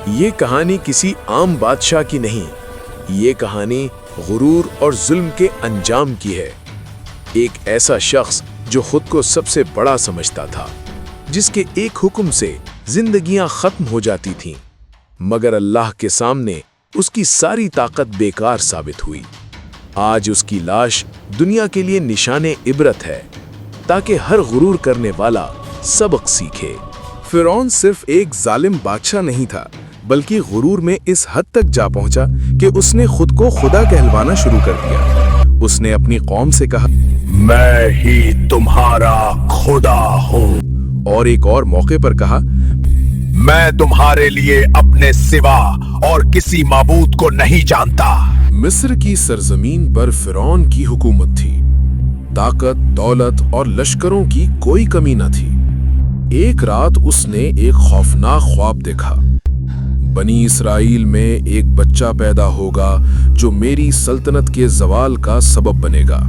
یہ کہانی کسی عام بادشاہ کی نہیں، یہ کہانی غرور اور ظلم کے انجام کی ہے۔ ایک ایسا شخص جو خود کو سب سے بڑا سمجھتا تھا، جس کے ایک حکم سے زندگیاں ختم ہو جاتی تھیں، مگر اللہ کے سامنے اس کی ساری طاقت بیکار ثابت ہوئی۔ آج اس کی لاش دنیا کے لیے نشان عبرت ہے، تاکہ ہر غرور کرنے والا سبق سیکھے۔ فرعون صرف ایک ظالم بادشاہ نہیں تھا، بلکہ غرور میں اس حد تک جا پہنچا کہ اس نے خود کو خدا کہلوانا شروع کر دیا۔ اس نے اپنی قوم سے کہا، میں ہی تمہارا خدا ہوں، اور ایک اور موقع پر کہا، میں تمہارے لیے اپنے سوا اور کسی معبود کو نہیں جانتا۔ مصر کی سرزمین پر فرعون کی حکومت تھی۔ طاقت، دولت اور لشکروں کی کوئی کمی نہ تھی۔ ایک رات اس نے ایک خوفناک خواب دیکھا۔ بنی اسرائیل میں ایک بچہ پیدا ہوگا جو میری سلطنت کے زوال کا سبب بنے گا۔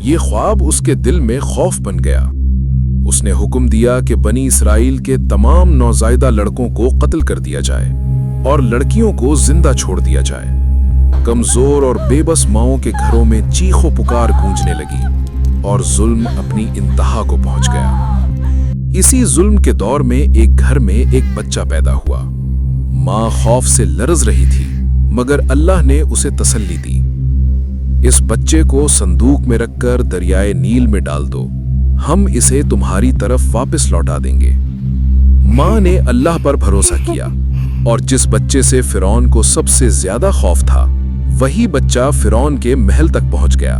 یہ خواب اس کے دل میں خوف بن گیا۔ اس نے حکم دیا کہ بنی اسرائیل کے تمام نوزائیدہ لڑکوں کو قتل کر دیا جائے اور لڑکیوں کو زندہ چھوڑ دیا جائے۔ کمزور اور بے بس ماؤں کے گھروں میں چیخ و پکار گونجنے لگی اور ظلم اپنی انتہا کو پہنچ گیا۔ اسی ظلم کے دور میں ایک گھر میں ایک بچہ پیدا ہوا۔ ماں خوف سے لرز رہی تھی، مگر اللہ نے اسے تسلی دی۔ اس بچے کو صندوق میں رکھ کر دریائے نیل میں ڈال دو، ہم اسے تمہاری طرف واپس لوٹا دیں گے۔ ماں نے اللہ پر بھروسہ کیا، اور جس بچے سے فرعون کو سب سے زیادہ خوف تھا، وہی بچہ فرعون کے محل تک پہنچ گیا۔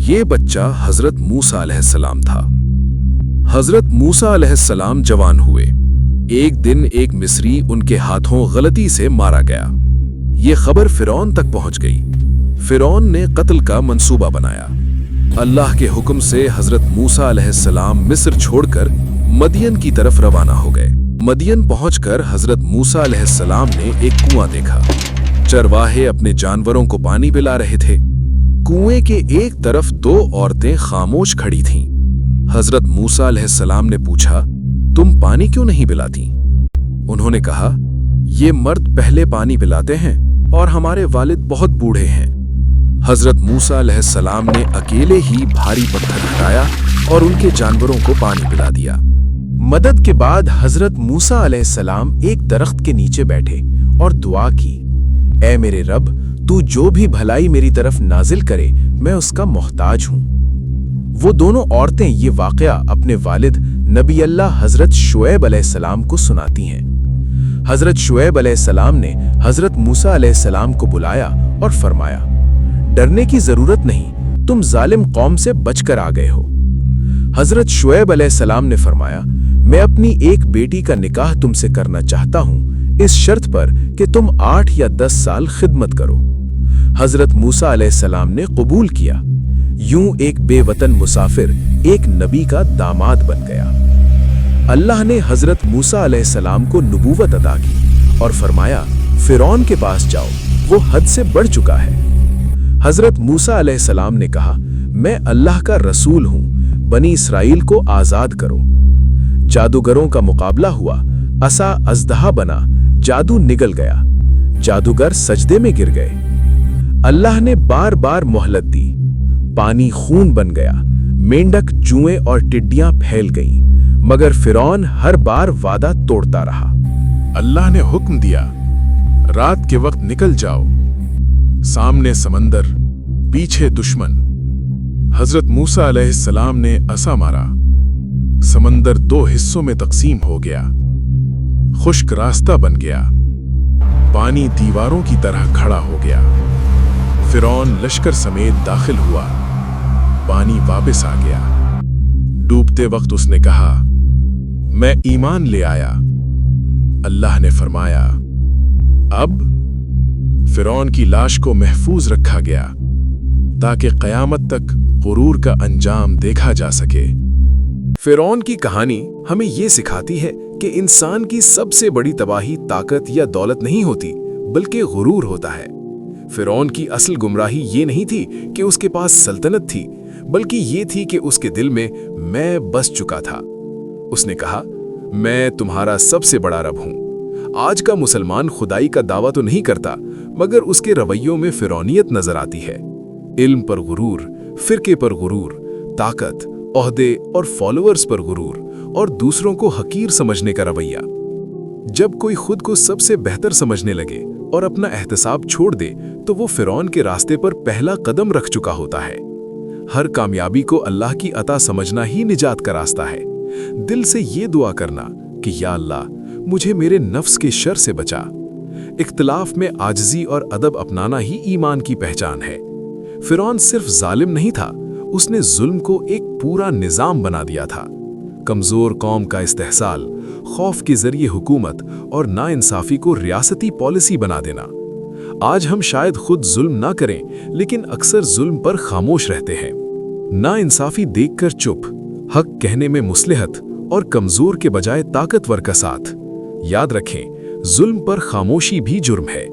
یہ بچہ حضرت موسیٰ علیہ السلام تھا۔ حضرت موسیٰ علیہ السلام جوان ہوئے۔ ایک دن ایک مصری ان کے ہاتھوں غلطی سے مارا گیا۔ یہ خبر فرعون تک پہنچ گئی۔ فرعون نے قتل کا منصوبہ بنایا۔ اللہ کے حکم سے حضرت موسیٰ علیہ السلام مصر چھوڑ کر مدین کی طرف روانہ ہو گئے۔ مدین پہنچ کر حضرت موسیٰ علیہ السلام نے ایک کنواں دیکھا۔ چرواہے اپنے جانوروں کو پانی پلا رہے تھے۔ کنویں کے ایک طرف دو عورتیں خاموش کھڑی تھیں۔ حضرت موسیٰ علیہ السلام نے پوچھا، تم پانی کیوں نہیں پلاتی؟ انہوں نے کہا، یہ مرد پہلے پانی پلاتے ہیں اور ہمارے والد بہت بوڑھے ہیں۔ حضرت موسیٰ علیہ السلام نے اکیلے ہی بھاری پتھر ہٹایا اور ان کے جانوروں کو پانی پلا دیا۔ مدد کے بعد حضرت موسیٰ علیہ السلام ایک درخت کے نیچے بیٹھے اور دعا کی، اے میرے رب، تو جو بھی بھلائی میری طرف نازل کرے میں اس کا محتاج ہوں۔ وہ دونوں عورتیں یہ واقعہ اپنے والد نبی اللہ حضرت شعیب علیہ السلام کو سناتی ہیں۔ حضرت شعیب علیہ السلام نے حضرت موسیٰ علیہ السلام کو بلایا اور فرمایا، ڈرنے کی ضرورت نہیں، تم ظالم قوم سے بچ کر آ گئے ہو۔ حضرت شعیب علیہ السلام نے فرمایا، میں اپنی ایک بیٹی کا نکاح تم سے کرنا چاہتا ہوں، اس شرط پر کہ تم 8 یا 10 سال خدمت کرو۔ حضرت موسیٰ علیہ السلام نے قبول کیا۔ یوں ایک بے وطن مسافر ایک نبی کا داماد بن گیا۔ اللہ نے حضرت موسیٰ علیہ السلام کو نبوت عطا کی اور فرمایا، فرعون کے پاس جاؤ، وہ حد سے بڑھ چکا ہے۔ حضرت موسیٰ علیہ السلام نے کہا، میں اللہ کا رسول ہوں، بنی اسرائیل کو آزاد کرو۔ جادوگروں کا مقابلہ ہوا، عصا اژدہا بنا، جادو نگل گیا، جادوگر سجدے میں گر گئے۔ اللہ نے بار بار مہلت دی، پانی خون بن گیا، مینڈک، جوئیں اور ٹڈیاں پھیل گئیں، مگر فرعون ہر بار وعدہ توڑتا رہا۔ اللہ نے حکم دیا، رات کے وقت نکل جاؤ۔ سامنے سمندر، پیچھے دشمن۔ حضرت موسیٰ علیہ السلام نے عصا مارا، سمندر 2 حصوں میں تقسیم ہو گیا، خشک راستہ بن گیا، پانی دیواروں کی طرح کھڑا ہو گیا۔ فرعون لشکر سمیت داخل ہوا، پانی واپس آ گیا۔ ڈوبتے وقت اس نے کہا، میں ایمان لے آیا۔ اللہ نے فرمایا، اب فرعون کی لاش کو محفوظ رکھا گیا تاکہ قیامت تک غرور کا انجام دیکھا جا سکے۔ فرعون کی کہانی ہمیں یہ سکھاتی ہے کہ انسان کی سب سے بڑی تباہی طاقت یا دولت نہیں ہوتی، بلکہ غرور ہوتا ہے۔ فرعون کی اصل گمراہی یہ نہیں تھی کہ اس کے پاس سلطنت تھی، بلکہ یہ تھی کہ اس کے دل میں بس چکا تھا۔ اس نے کہا، میں تمہارا سب سے بڑا رب ہوں، آج کا مسلمان خدائی کا دعویٰ تو نہیں کرتا، مگر اس کے رویوں میں فرعونیت نظر آتی ہے۔ علم پر غرور، فرقے پر غرور، طاقت، عہدے اور فالوورز پر غرور، اور دوسروں کو حقیر سمجھنے کا رویہ۔ جب کوئی خود کو سب سے بہتر سمجھنے لگے اور اپنا احتساب چھوڑ دے تو وہ فرعون کے راستے پر پہلا قدم رکھ چکا ہوتا ہے۔ ہر کامیابی کو اللہ کی عطا سمجھنا ہی نجات کا راستہ ہے۔ دل سے یہ دعا کرنا کہ یا اللہ مجھے میرے نفس کے شر سے بچا۔ اختلاف میں عاجزی اور ادب اپنانا ہی ایمان کی پہچان ہے۔ فرعون صرف ظالم نہیں تھا، اس نے ظلم کو ایک پورا نظام بنا دیا تھا۔ کمزور قوم کا استحصال، خوف کے ذریعے حکومت اور ناانصافی کو ریاستی پالیسی بنا دینا۔ آج ہم شاید خود ظلم نہ کریں، لیکن اکثر ظلم پر خاموش رہتے ہیں۔ ناانصافی دیکھ کر چپ، حق کہنے میں مصلحت اور کمزور کے بجائے طاقتور کا ساتھ۔ یاد رکھیں، ظلم پر خاموشی بھی جرم ہے۔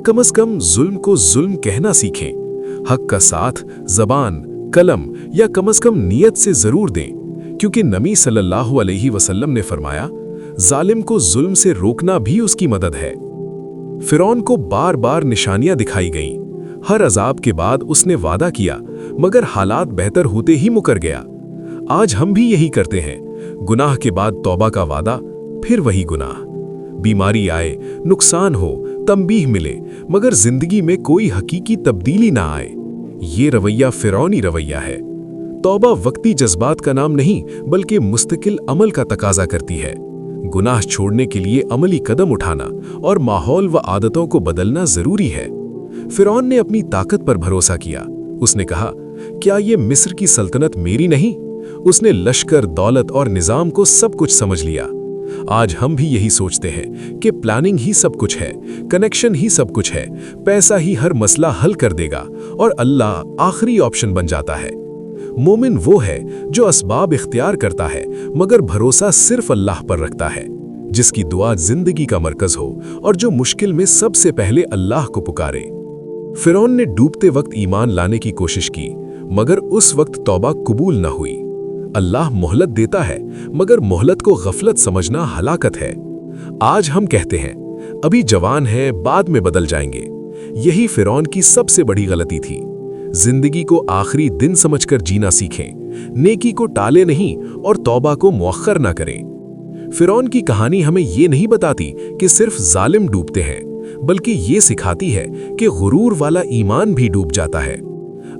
کم از کم ظلم کو ظلم کہنا سیکھیں۔ حق کا ساتھ زبان، قلم یا کم از کم نیت سے ضرور دیں، کیونکہ نبی صلی اللہ علیہ وسلم نے فرمایا، ظالم کو ظلم سے روکنا بھی اس کی مدد ہے۔ فرعون کو بار بار نشانیاں دکھائی گئیں۔ ہر عذاب کے بعد اس نے وعدہ کیا، مگر حالات بہتر ہوتے ہی مکر گیا۔ آج ہم بھی یہی کرتے ہیں، گناہ کے بعد توبہ کا وعدہ، پھر وہی گناہ۔ بیماری آئے، نقصان ہو، تنبیہ ملے، مگر زندگی میں کوئی حقیقی تبدیلی نہ آئے۔ یہ رویہ فرعونی رویہ ہے۔ توبہ وقتی جذبات کا نام نہیں، بلکہ مستقل عمل کا تقاضا کرتی ہے۔ گناہ چھوڑنے کے لیے عملی قدم اٹھانا اور ماحول و عادتوں کو بدلنا ضروری ہے۔ فرعون نے اپنی طاقت پر بھروسہ کیا۔ اس نے کہا، کیا یہ مصر کی سلطنت میری نہیں؟ اس نے لشکر، دولت اور نظام کو سب کچھ سمجھ لیا۔ آج ہم بھی یہی سوچتے ہیں کہ پلاننگ ہی سب کچھ ہے، کنیکشن ہی سب کچھ ہے، پیسہ ہی ہر مسئلہ حل کر دے گا، اور اللہ آخری آپشن بن جاتا ہے۔ مومن وہ ہے جو اسباب اختیار کرتا ہے، مگر بھروسہ صرف اللہ پر رکھتا ہے، جس کی دعا زندگی کا مرکز ہو اور جو مشکل میں سب سے پہلے اللہ کو پکارے۔ فرعون نے ڈوبتے وقت ایمان لانے کی کوشش کی، مگر اس وقت توبہ قبول نہ ہوئی۔ اللہ مہلت دیتا ہے، مگر مہلت کو غفلت سمجھنا ہلاکت ہے۔ آج ہم کہتے ہیں، ابھی جوان ہیں، بعد میں بدل جائیں گے۔ یہی فرعون کی سب سے بڑی غلطی تھی۔ زندگی کو آخری دن سمجھ کر جینا سیکھیں، نیکی کو ٹالے نہیں اور توبہ کو مؤخر نہ کریں۔ فرعون کی کہانی ہمیں یہ نہیں بتاتی کہ صرف ظالم ڈوبتے ہیں، بلکہ یہ سکھاتی ہے کہ غرور والا ایمان بھی ڈوب جاتا ہے۔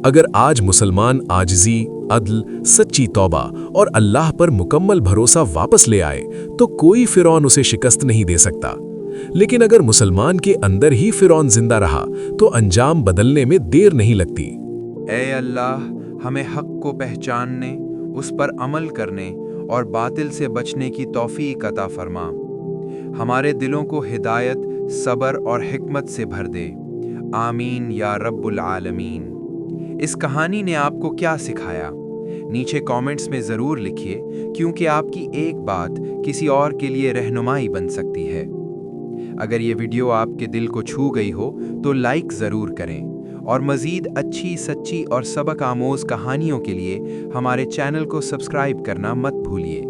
اگر آج مسلمان عاجزی، عدل، سچی توبہ اور اللہ پر مکمل بھروسہ واپس لے آئے تو کوئی فرعون اسے شکست نہیں دے سکتا۔ لیکن اگر مسلمان کے اندر ہی فرعون زندہ رہا تو انجام بدلنے میں دیر نہیں لگتی۔ اے اللہ، ہمیں حق کو پہچاننے، اس پر عمل کرنے اور باطل سے بچنے کی توفیق عطا فرما۔ ہمارے دلوں کو ہدایت، صبر اور حکمت سے بھر دے۔ آمین یا رب العالمین۔ اس کہانی نے آپ کو کیا سکھایا؟ نیچے کامنٹس میں ضرور لکھیے، کیونکہ آپ کی ایک بات کسی اور کے لیے رہنمائی بن سکتی ہے۔ اگر یہ ویڈیو آپ کے دل کو چھو گئی ہو تو لائک ضرور کریں، اور مزید اچھی، سچی اور سبق آموز کہانیوں کے لیے ہمارے چینل کو سبسکرائب کرنا مت بھولیے۔